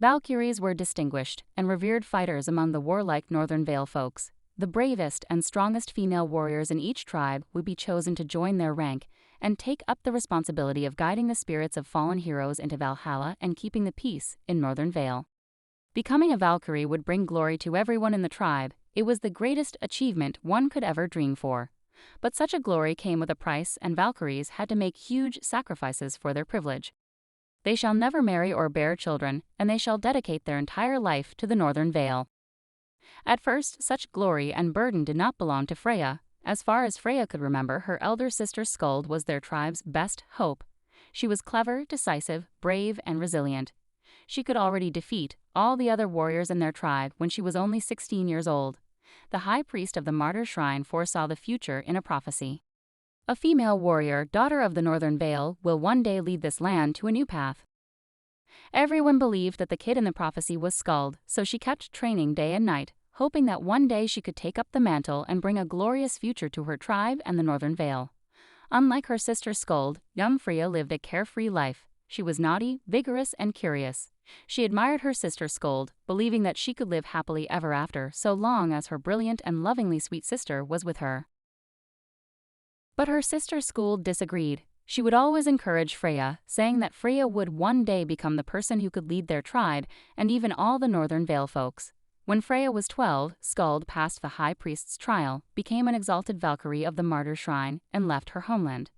Valkyries were distinguished and revered fighters among the warlike Northern Vale folks. The bravest and strongest female warriors in each tribe would be chosen to join their rank and take up the responsibility of guiding the spirits of fallen heroes into Valhalla and keeping the peace in Northern Vale. Becoming a Valkyrie would bring glory to everyone in the tribe. It was the greatest achievement one could ever dream for. But such a glory came with a price, and Valkyries had to make huge sacrifices for their privilege. They shall never marry or bear children, and they shall dedicate their entire life to the Northern Vale. At first, such glory and burden did not belong to Freya. As far as Freya could remember, her elder sister Skuld was their tribe's best hope. She was clever, decisive, brave, and resilient. She could already defeat all the other warriors in their tribe when she was only 16 years old. The high priest of the Martyr Shrine foresaw the future in a prophecy. A female warrior, daughter of the Northern Vale, will one day lead this land to a new path. Everyone believed that the kid in the prophecy was Skuld, so she kept training day and night, hoping that one day she could take up the mantle and bring a glorious future to her tribe and the Northern Vale. Unlike her sister Skuld, young Freya lived a carefree life. She was naughty, vigorous, and curious. She admired her sister Skuld, believing that she could live happily ever after so long as her brilliant and lovingly sweet sister was with her. But her sister Skuld disagreed. She would always encourage Freya, saying that Freya would one day become the person who could lead their tribe and even all the Northern Vale folks. When Freya was 12, Skuld passed the high priest's trial, became an exalted Valkyrie of the Martyr Shrine, and left her homeland.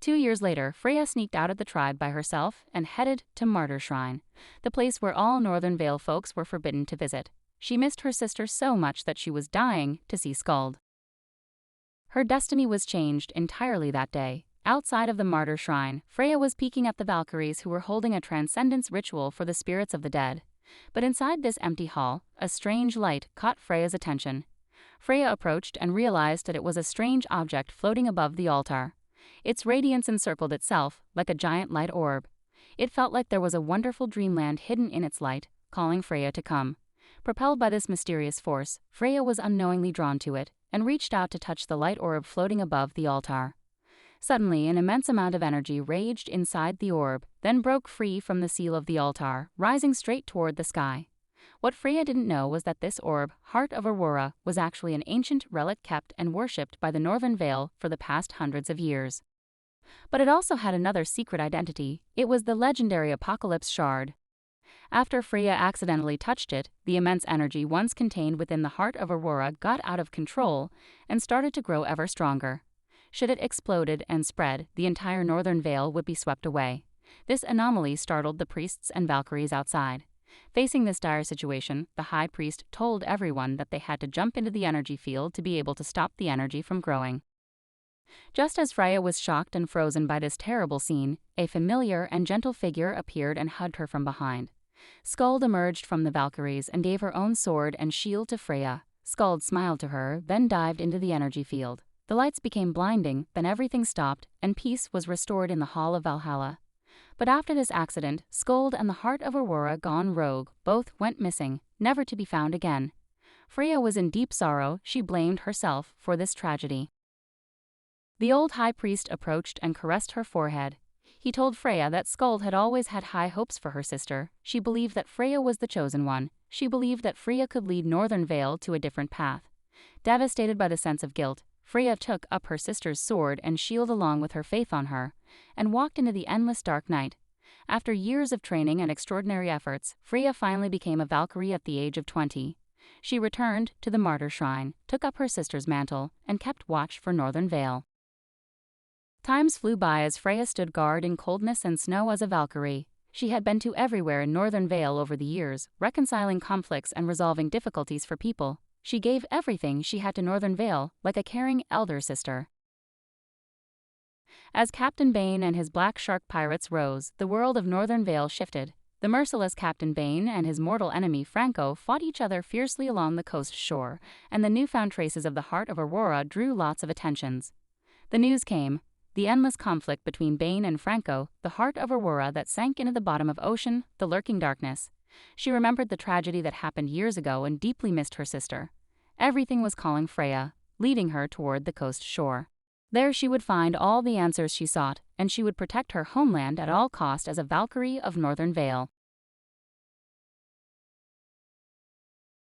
2 years later, Freya sneaked out of the tribe by herself and headed to Martyr Shrine, the place where all Northern Vale folks were forbidden to visit. She missed her sister so much that she was dying to see Skuld. Her destiny was changed entirely that day. Outside of the Martyr Shrine, Freya was peeking at the Valkyries who were holding a transcendence ritual for the spirits of the dead. But inside this empty hall, a strange light caught Freya's attention. Freya approached and realized that it was a strange object floating above the altar. Its radiance encircled itself, like a giant light orb. It felt like there was a wonderful dreamland hidden in its light, calling Freya to come. Propelled by this mysterious force, Freya was unknowingly drawn to it, and reached out to touch the light orb floating above the altar. Suddenly, an immense amount of energy raged inside the orb, then broke free from the seal of the altar, rising straight toward the sky. What Freya didn't know was that this orb, Heart of Aurora, was actually an ancient relic kept and worshipped by the Northern Vale for the past hundreds of years. But it also had another secret identity. It was the legendary Apocalypse Shard. After Freya accidentally touched it, the immense energy once contained within the Heart of Aurora got out of control and started to grow ever stronger. Should it exploded and spread, the entire Northern Vale would be swept away. This anomaly startled the priests and Valkyries outside. Facing this dire situation, the high priest told everyone that they had to jump into the energy field to be able to stop the energy from growing. Just as Freya was shocked and frozen by this terrible scene, a familiar and gentle figure appeared and hugged her from behind. Skuld emerged from the Valkyries and gave her own sword and shield to Freya. Skuld smiled to her, then dived into the energy field. The lights became blinding, then everything stopped, and peace was restored in the Hall of Valhalla. But after this accident, Skuld and the Heart of Aurora gone rogue, both went missing, never to be found again. Freya was in deep sorrow. She blamed herself for this tragedy. The old high priest approached and caressed her forehead. He told Freya that Skuld had always had high hopes for her sister. She believed that Freya was the chosen one. She believed that Freya could lead Northern Vale to a different path. Devastated by the sense of guilt, Freya took up her sister's sword and shield along with her faith on her, and walked into the endless dark night. After years of training and extraordinary efforts, Freya finally became a Valkyrie at the age of 20. She returned to the Martyr Shrine, took up her sister's mantle, and kept watch for Northern Vale. Times flew by as Freya stood guard in coldness and snow as a Valkyrie. She had been to everywhere in Northern Vale over the years, reconciling conflicts and resolving difficulties for people. She gave everything she had to Northern Vale, like a caring elder sister. As Captain Bane and his black shark pirates rose, the world of Northern Vale shifted. The merciless Captain Bane and his mortal enemy Franco fought each other fiercely along the coast shore, and the newfound traces of the Heart of Aurora drew lots of attentions. The news came. The endless conflict between Bane and Franco, the Heart of Aurora that sank into the bottom of ocean, the lurking darkness. She remembered the tragedy that happened years ago and deeply missed her sister. Everything was calling Freya, leading her toward the coast shore. There she would find all the answers she sought, and she would protect her homeland at all cost as a Valkyrie of Northern Vale.